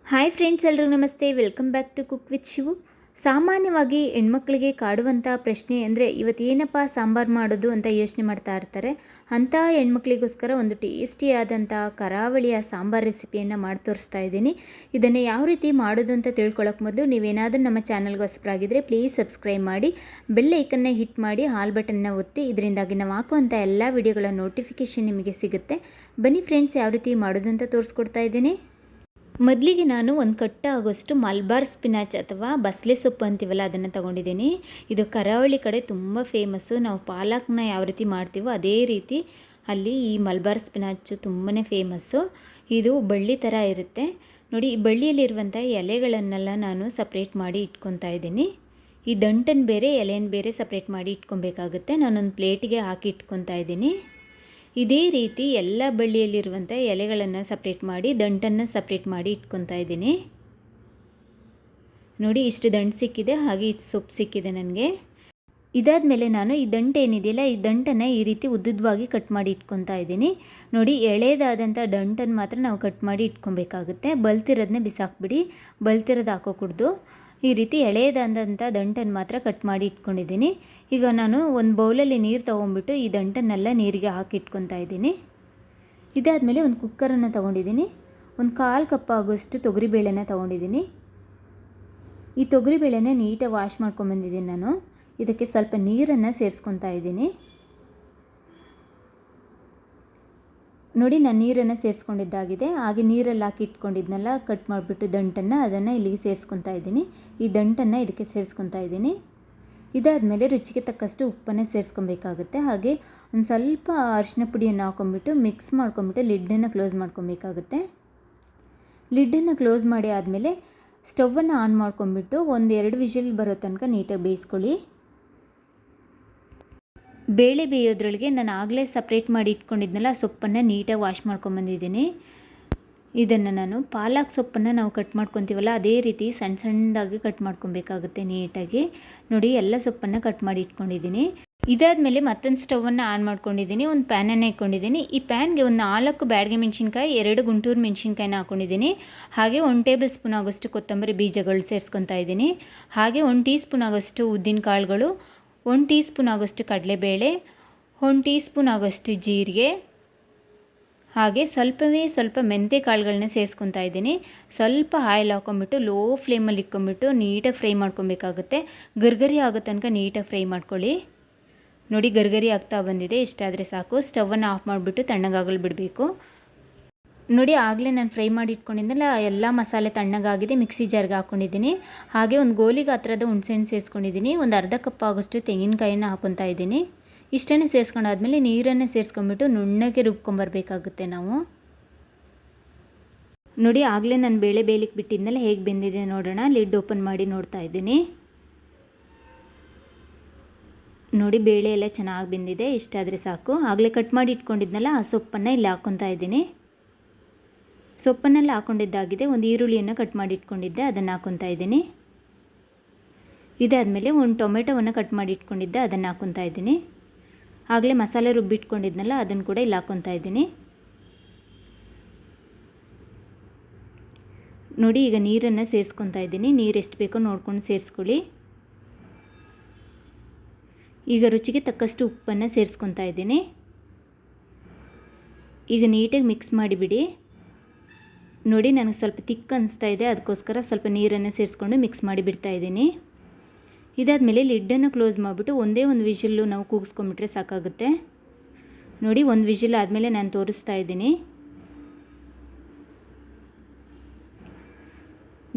Hi friends, ಎಲ್ರಿಗೂ ನಮಸ್ತೆ. Welcome back to cook with Shivu. ಸಾಮಾನ್ಯವಾಗಿ ಹೆಣ್ಮಕ್ಳಿಗೆ ಕಾಡುವಂಥ ಪ್ರಶ್ನೆ ಅಂದರೆ ಇವತ್ತು ಏನಪ್ಪ ಸಾಂಬಾರು ಮಾಡೋದು ಅಂತ ಯೋಚನೆ ಮಾಡ್ತಾ ಇರ್ತಾರೆ. ಅಂಥ ಹೆಣ್ಮಕ್ಳಿಗೋಸ್ಕರ ಒಂದು ಟೇಸ್ಟಿಯಾದಂಥ ಕರಾವಳಿಯ ಸಾಂಬಾರು ರೆಸಿಪಿಯನ್ನು ಮಾಡಿ ತೋರಿಸ್ತಾ ಇದ್ದೀನಿ. ಇದನ್ನು ಯಾವ ರೀತಿ ಮಾಡೋದು ಅಂತ ತಿಳ್ಕೊಳ್ಳೋಕೆ ಮೊದಲು ನೀವೇನಾದರೂ ನಮ್ಮ ಚಾನಲ್ಗೆ ಹೊಸಬರಾಗಿದ್ದರೆ ಪ್ಲೀಸ್ ಸಬ್ಸ್ಕ್ರೈಬ್ ಮಾಡಿ, ಬೆಲ್ ಐಕನ್ನ ಹಿಟ್ ಮಾಡಿ, ಆಲ್ ಬಟನ್ನ ಒತ್ತಿ. ಇದರಿಂದಾಗಿ ನಾವು ಹಾಕುವಂಥ ಎಲ್ಲ ವಿಡಿಯೋಗಳ ನೋಟಿಫಿಕೇಷನ್ ನಿಮಗೆ ಸಿಗುತ್ತೆ. ಬನ್ನಿ ಫ್ರೆಂಡ್ಸ್, ಯಾವ ರೀತಿ ಮಾಡೋದು ಅಂತ ತೋರಿಸ್ಕೊಡ್ತಾ ಇದ್ದೀನಿ. ಮೊದಲಿಗೆ ನಾನು ಒಂದು ಕಟ್ಟ ಆಗೋಷ್ಟು ಮಲ್ಬಾರ್ ಸ್ಪಿನಾಚ್ ಅಥವಾ ಬಸಳೆ ಸೊಪ್ಪು ಅಂತೀವಲ್ಲ ಅದನ್ನು ತೊಗೊಂಡಿದ್ದೀನಿ. ಇದು ಕರಾವಳಿ ಕಡೆ ತುಂಬ ಫೇಮಸ್ಸು. ನಾವು ಪಾಲಕ್ನ ಯಾವ ರೀತಿ ಮಾಡ್ತೀವೋ ಅದೇ ರೀತಿ ಅಲ್ಲಿ ಈ ಮಲ್ಬಾರ್ ಸ್ಪಿನಾಚು ತುಂಬಾ ಫೇಮಸ್ಸು. ಇದು ಬಳ್ಳಿ ಥರ ಇರುತ್ತೆ ನೋಡಿ. ಈ ಬಳ್ಳಿಯಲ್ಲಿರುವಂಥ ಎಲೆಗಳನ್ನೆಲ್ಲ ನಾನು ಸಪ್ರೇಟ್ ಮಾಡಿ ಇಟ್ಕೊತಾ ಇದ್ದೀನಿ. ಈ ದಂಟನ್ನು ಬೇರೆ ಎಲೆಯನ್ನು ಬೇರೆ ಸಪ್ರೇಟ್ ಮಾಡಿ ಇಟ್ಕೊಬೇಕಾಗುತ್ತೆ. ನಾನೊಂದು ಪ್ಲೇಟಿಗೆ ಹಾಕಿ ಇಟ್ಕೊತಾ ಇದ್ದೀನಿ. ಇದೇ ರೀತಿ ಎಲ್ಲ ಬಳ್ಳಿಯಲ್ಲಿರುವಂಥ ಎಲೆಗಳನ್ನು ಸಪ್ರೇಟ್ ಮಾಡಿ ದಂಟನ್ನು ಸಪ್ರೇಟ್ ಮಾಡಿ ಇಟ್ಕೊತಾ ಇದ್ದೀನಿ. ನೋಡಿ, ಇಷ್ಟು ದಂಟು ಸಿಕ್ಕಿದೆ, ಹಾಗೆ ಇಷ್ಟು ಸೊಪ್ಪು ಸಿಕ್ಕಿದೆ ನನಗೆ. ಇದಾದಮೇಲೆ ನಾನು ಈ ದಂಟು ಏನಿದೆಯಲ್ಲ, ಈ ದಂಟನ್ನು ಈ ರೀತಿ ಉದ್ದುದ್ವಾಗಿ ಕಟ್ ಮಾಡಿ ಇಟ್ಕೊತಾ ಇದ್ದೀನಿ. ನೋಡಿ, ಎಳೆದಾದಂಥ ದಂಟನ್ನು ಮಾತ್ರ ನಾವು ಕಟ್ ಮಾಡಿ ಇಟ್ಕೊಬೇಕಾಗುತ್ತೆ. ಬಲ್ತಿರೋದನ್ನೇ ಬಿಸಾಕ್ಬಿಡಿ, ಬಲ್ತಿರೋದು ಹಾಕೋಕೂಡ್ದು. ಈ ರೀತಿ ಎಳೆದಾದಂಥ ದಂಟನ್ನು ಮಾತ್ರ ಕಟ್ ಮಾಡಿ ಇಟ್ಕೊಂಡಿದ್ದೀನಿ. ಈಗ ನಾನು ಒಂದು ಬೌಲಲ್ಲಿ ನೀರು ತೊಗೊಂಡ್ಬಿಟ್ಟು ಈ ದಂಟನ್ನೆಲ್ಲ ನೀರಿಗೆ ಹಾಕಿ ಇಟ್ಕೊತಾ ಇದ್ದೀನಿ. ಇದಾದಮೇಲೆ ಒಂದು ಕುಕ್ಕರನ್ನು ತೊಗೊಂಡಿದ್ದೀನಿ. ಒಂದು 1/4 ಕಪ್ ಆಗೋಷ್ಟು ತೊಗರಿಬೇಳೆನ ತೊಗೊಂಡಿದ್ದೀನಿ. ಈ ತೊಗರಿಬೇಳೆನ ನೀಟಾಗಿ ವಾಶ್ ಮಾಡ್ಕೊಂಬಂದಿದ್ದೀನಿ ನಾನು. ಇದಕ್ಕೆ ಸ್ವಲ್ಪ ನೀರನ್ನು ಸೇರಿಸ್ಕೊತಾ ಇದ್ದೀನಿ. ನೋಡಿ, ನಾನು ನೀರನ್ನು ಸೇರಿಸ್ಕೊಂಡಿದ್ದಾಗಿದೆ. ಹಾಗೆ ನೀರಲ್ಲಿ ಹಾಕಿ ಇಟ್ಕೊಂಡಿದ್ನೆಲ್ಲ ಕಟ್ ಮಾಡಿಬಿಟ್ಟು ದಂಟನ್ನು ಅದನ್ನು ಇಲ್ಲಿಗೆ ಸೇರಿಸ್ಕೊತಾ ಇದ್ದೀನಿ. ಈ ದಂಟನ್ನು ಇದಕ್ಕೆ ಸೇರಿಸ್ಕೊತಾ ಇದ್ದೀನಿ. ಇದಾದಮೇಲೆ ರುಚಿಗೆ ತಕ್ಕಷ್ಟು ಉಪ್ಪನ್ನು ಸೇರಿಸ್ಕೊಬೇಕಾಗುತ್ತೆ. ಹಾಗೆ ಒಂದು ಸ್ವಲ್ಪ ಅರಿಶಿನ ಪುಡಿಯನ್ನು ಹಾಕ್ಕೊಂಬಿಟ್ಟು ಮಿಕ್ಸ್ ಮಾಡ್ಕೊಂಬಿಟ್ಟು ಲಿಡ್ಡನ್ನು ಕ್ಲೋಸ್ ಮಾಡ್ಕೊಬೇಕಾಗುತ್ತೆ. ಲಿಡ್ಡನ್ನು ಕ್ಲೋಸ್ ಮಾಡಿ ಆದಮೇಲೆ ಸ್ಟವನ್ನು ಆನ್ ಮಾಡ್ಕೊಂಬಿಟ್ಟು 1-2 ವಿಷಲ್ ಬರೋ ತನಕ ನೀಟಾಗಿ ಬೇಯಿಸ್ಕೊಳ್ಳಿ. ಬೇಳೆ ಬೇಯೋದ್ರೊಳಗೆ ನಾನು ಆಗಲೇ ಸಪ್ರೇಟ್ ಮಾಡಿ ಇಟ್ಕೊಂಡಿದ್ನಲ್ಲ ಸೊಪ್ಪನ್ನು ನೀಟಾಗಿ ವಾಶ್ ಮಾಡ್ಕೊಂಬಂದಿದ್ದೀನಿ. ಇದನ್ನು ನಾನು ಪಾಲಕ್ ಸೊಪ್ಪನ್ನು ನಾವು ಕಟ್ ಮಾಡ್ಕೊತೀವಲ್ಲ ಅದೇ ರೀತಿ ಸಣ್ಣ ಸಣ್ಣದಾಗಿ ಕಟ್ ಮಾಡ್ಕೊಬೇಕಾಗುತ್ತೆ ನೀಟಾಗಿ. ನೋಡಿ, ಎಲ್ಲ ಸೊಪ್ಪನ್ನು ಕಟ್ ಮಾಡಿ ಇಟ್ಕೊಂಡಿದ್ದೀನಿ. ಇದಾದಮೇಲೆ ಮತ್ತೊಂದು ಸ್ಟವನ್ನು ಆನ್ ಮಾಡ್ಕೊಂಡಿದ್ದೀನಿ. ಒಂದು ಪ್ಯಾನನ್ನು ಇಟ್ಕೊಂಡಿದ್ದೀನಿ. ಈ ಪ್ಯಾನ್ಗೆ ಒಂದು 4 ಬ್ಯಾಡಗೆ ಮೆಣಸಿನ್ಕಾಯಿ, 2 ಗುಂಟೂರು ಮೆಣಸಿನ್ಕಾಯಿನ ಹಾಕ್ಕೊಂಡಿದ್ದೀನಿ. ಹಾಗೆ 1 ಟೇಬಲ್ ಸ್ಪೂನ್ ಆಗೋಷ್ಟು ಕೊತ್ತಂಬರಿ ಬೀಜಗಳು ಸೇರಿಸ್ಕೊತಾ ಇದ್ದೀನಿ. ಹಾಗೆ 1 ಟೀ ಸ್ಪೂನ್ ಆಗೋಷ್ಟು ಉದ್ದಿನ ಕಾಳುಗಳು, 1 ಟೀ ಸ್ಪೂನ್ ಆಗೋಷ್ಟು ಕಡಲೆಬೇಳೆ, 1 ಟೀ ಸ್ಪೂನ್ ಆಗೋಷ್ಟು ಜೀರಿಗೆ, ಹಾಗೆ ಸ್ವಲ್ಪ ಮೆಂತ್ಯ ಕಾಳುಗಳನ್ನ ಸೇರಿಸ್ಕೊತಾ ಇದ್ದೀನಿ. ಸ್ವಲ್ಪ ಆಯಿಲ್ ಹಾಕ್ಕೊಂಬಿಟ್ಟು ಲೋ ಫ್ಲೇಮಲ್ಲಿ ಇಟ್ಕೊಂಬಿಟ್ಟು ನೀಟಾಗಿ ಫ್ರೈ ಮಾಡ್ಕೊಬೇಕಾಗುತ್ತೆ. ಗರ್ಗರಿ ಆಗೋ ತನಕ ನೀಟಾಗಿ ಫ್ರೈ ಮಾಡ್ಕೊಳ್ಳಿ. ನೋಡಿ, ಗರ್ಗರಿ ಆಗ್ತಾ ಬಂದಿದೆ. ಇಷ್ಟಾದರೆ ಸಾಕು. ಸ್ಟವನ್ನು ಆಫ್ ಮಾಡಿಬಿಟ್ಟು ತಣ್ಣಗಾಗಲು ಬಿಡಬೇಕು. ನೋಡಿ, ಆಗಲೇ ನಾನು ಫ್ರೈ ಮಾಡಿ ಇಟ್ಕೊಂಡಿದ್ದೆಲ್ಲ ಎಲ್ಲ ಮಸಾಲೆ ತಣ್ಣಗಾಗಿದೆ. ಮಿಕ್ಸಿ ಜಾರ್ಗೆ ಹಾಕ್ಕೊಂಡಿದ್ದೀನಿ. ಹಾಗೆ ಒಂದು ಗೋಲಿ ಗಾತ್ರದ ಹುಣಸೆಹಣ್ಣು ಸೇರಿಸ್ಕೊಂಡಿದ್ದೀನಿ. ಒಂದು ಅರ್ಧ ಕಪ್ ಆಗೋಷ್ಟು ತೆಂಗಿನಕಾಯಿನ ಹಾಕ್ಕೊತಾ ಇದ್ದೀನಿ. ಇಷ್ಟನ್ನು ಸೇರಿಸ್ಕೊಂಡಾದ್ಮೇಲೆ ನೀರನ್ನು ಸೇರಿಸ್ಕೊಂಡ್ಬಿಟ್ಟು ನುಣ್ಣಗೆ ರುಬ್ಕೊಂಬರ್ಬೇಕಾಗುತ್ತೆ ನಾವು. ನೋಡಿ, ಆಗಲೇ ನಾನು ಬೇಳೆ ಬೇಯಲಿಕ್ಕೆ ಬಿಟ್ಟಿದ್ಮೇಲೆ ಹೇಗೆ ಬೆಂದಿದೆ ನೋಡೋಣ. ಲಿಡ್ ಓಪನ್ ಮಾಡಿ ನೋಡ್ತಾ ಇದ್ದೀನಿ. ನೋಡಿ, ಬೇಳೆ ಎಲ್ಲ ಚೆನ್ನಾಗಿ ಬೆಂದಿದೆ. ಇಷ್ಟಾದರೆ ಸಾಕು. ಆಗಲೇ ಕಟ್ ಮಾಡಿ ಇಟ್ಕೊಂಡಿದ್ನಲ್ಲ ಆ ಸೊಪ್ಪನ್ನು ಇಲ್ಲಿ ಹಾಕ್ಕೊತಾ ಇದ್ದೀನಿ. ಸೊಪ್ಪನ್ನೆಲ್ಲ ಹಾಕ್ಕೊಂಡಿದ್ದಾಗಿದೆ. ಒಂದು ಈರುಳ್ಳಿಯನ್ನು ಕಟ್ ಮಾಡಿ ಇಟ್ಕೊಂಡಿದ್ದೆ, ಅದನ್ನು ಹಾಕ್ಕೊತಾ ಇದ್ದೀನಿ. ಇದಾದಮೇಲೆ ಒಂದು ಟೊಮೆಟೊವನ್ನು ಕಟ್ ಮಾಡಿ ಇಟ್ಕೊಂಡಿದ್ದೆ, ಅದನ್ನು ಹಾಕ್ಕೊತಾ ಇದ್ದೀನಿ. ಆಗಲೇ ಮಸಾಲೆ ರುಬ್ಬಿಟ್ಕೊಂಡಿದ್ನಲ್ಲ ಅದನ್ನು ಕೂಡ ಇಲ್ಲಿ ಹಾಕ್ಕೊತಾ ಇದ್ದೀನಿ. ನೋಡಿ, ಈಗ ನೀರನ್ನು ಸೇರಿಸ್ಕೊತಾ ಇದ್ದೀನಿ. ನೀರು ಎಷ್ಟು ಬೇಕೋ ನೋಡ್ಕೊಂಡು ಸೇರಿಸ್ಕೊಳ್ಳಿ. ಈಗ ರುಚಿಗೆ ತಕ್ಕಷ್ಟು ಉಪ್ಪನ್ನು ಸೇರಿಸ್ಕೊತಾ ಇದ್ದೀನಿ. ಈಗ ನೀಟಾಗಿ ಮಿಕ್ಸ್ ಮಾಡಿಬಿಡಿ. ನೋಡಿ, ನನಗೆ ಸ್ವಲ್ಪ ತಿಕ್ ಅನಿಸ್ತಾ ಇದೆ, ಅದಕ್ಕೋಸ್ಕರ ಸ್ವಲ್ಪ ನೀರನ್ನು ಸೇರಿಸ್ಕೊಂಡು ಮಿಕ್ಸ್ ಮಾಡಿ ಬಿಡ್ತಾ ಇದ್ದೀನಿ. ಇದಾದಮೇಲೆ ಲಿಡ್ಡನ್ನು ಕ್ಲೋಸ್ ಮಾಡಿಬಿಟ್ಟು ಒಂದೇ ಒಂದು ವಿಷಲ್ಲು ನಾವು ಕೂಗಿಸ್ಕೊಂಬಿಟ್ರೆ ಸಾಕಾಗುತ್ತೆ. ನೋಡಿ, ಒಂದು ವಿಷಲ್ ಆದಮೇಲೆ ನಾನು ತೋರಿಸ್ತಾ ಇದ್ದೀನಿ.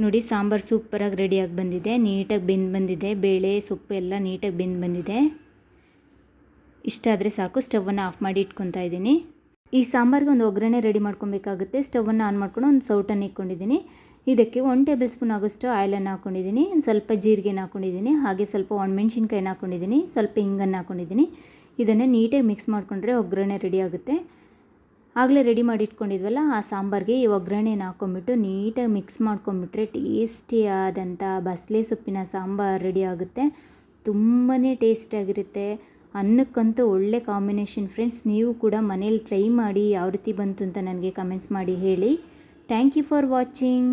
ನೋಡಿ, ಸಾಂಬಾರು ಸೂಪರಾಗಿ ರೆಡಿಯಾಗಿ ಬಂದಿದೆ. ನೀಟಾಗಿ ಬೆಂದು ಬಂದಿದೆ. ಬೇಳೆ ಸೊಪ್ಪು ಎಲ್ಲ ನೀಟಾಗಿ ಬೆಂದು ಬಂದಿದೆ. ಇಷ್ಟಾದರೆ ಸಾಕು. ಸ್ಟವನ್ನು ಆಫ್ ಮಾಡಿ ಇಟ್ಕೊತಾ ಇದ್ದೀನಿ. ಈ ಸಾಂಬಾರಿಗೆ ಒಂದು ಒಗ್ಗರಣೆ ರೆಡಿ ಮಾಡ್ಕೊಬೇಕಾಗುತ್ತೆ. ಸ್ಟವನ್ನು ಆನ್ ಮಾಡ್ಕೊಂಡು ಒಂದು ಸೌಟನ್ನು ಇಟ್ಕೊಂಡಿದ್ದೀನಿ. ಇದಕ್ಕೆ 1 ಟೇಬಲ್ ಸ್ಪೂನ್ ಆಗೋಷ್ಟು ಆಯಿಲನ್ನು ಹಾಕ್ಕೊಂಡಿದ್ದೀನಿ. ಒಂದು ಸ್ವಲ್ಪ ಜೀರಿಗೆನ ಹಾಕ್ಕೊಂಡಿದ್ದೀನಿ. ಹಾಗೆ ಸ್ವಲ್ಪ ಒಣಮೆಣ್ಸಿನ್ಕಾಯಿನ ಹಾಕ್ಕೊಂಡಿದ್ದೀನಿ. ಸ್ವಲ್ಪ ಹಿಂಗನ್ನು ಹಾಕ್ಕೊಂಡಿದ್ದೀನಿ. ಇದನ್ನು ನೀಟಾಗಿ ಮಿಕ್ಸ್ ಮಾಡಿಕೊಂಡ್ರೆ ಒಗ್ಗರಣೆ ರೆಡಿ ಆಗುತ್ತೆ. ಆಗಲೇ ರೆಡಿ ಮಾಡಿ ಇಟ್ಕೊಂಡಿದ್ವಲ್ಲ ಆ ಸಾಂಬಾರಿಗೆ ಈ ಒಗ್ಗರಣೆನ ಹಾಕ್ಕೊಂಬಿಟ್ಟು ನೀಟಾಗಿ ಮಿಕ್ಸ್ ಮಾಡ್ಕೊಂಬಿಟ್ರೆ ಟೇಸ್ಟಿಯಾದಂಥ ಬಸಳೆ ಸೊಪ್ಪಿನ ಸಾಂಬಾರು ರೆಡಿ ಆಗುತ್ತೆ. ತುಂಬಾ ಟೇಸ್ಟಿಯಾಗಿರುತ್ತೆ. ಅನ್ನಕ್ಕಂತೂ ಒಳ್ಳೆ ಕಾಂಬಿನೇಷನ್ ಫ್ರೆಂಡ್ಸ್. ನೀವು ಕೂಡ ಮನೇಲಿ ಟ್ರೈ ಮಾಡಿ ಯಾವ ರೀತಿ ಬಂತು ಅಂತ ನನಗೆ ಕಮೆಂಟ್ಸ್ ಮಾಡಿ ಹೇಳಿ. Thank you for watching.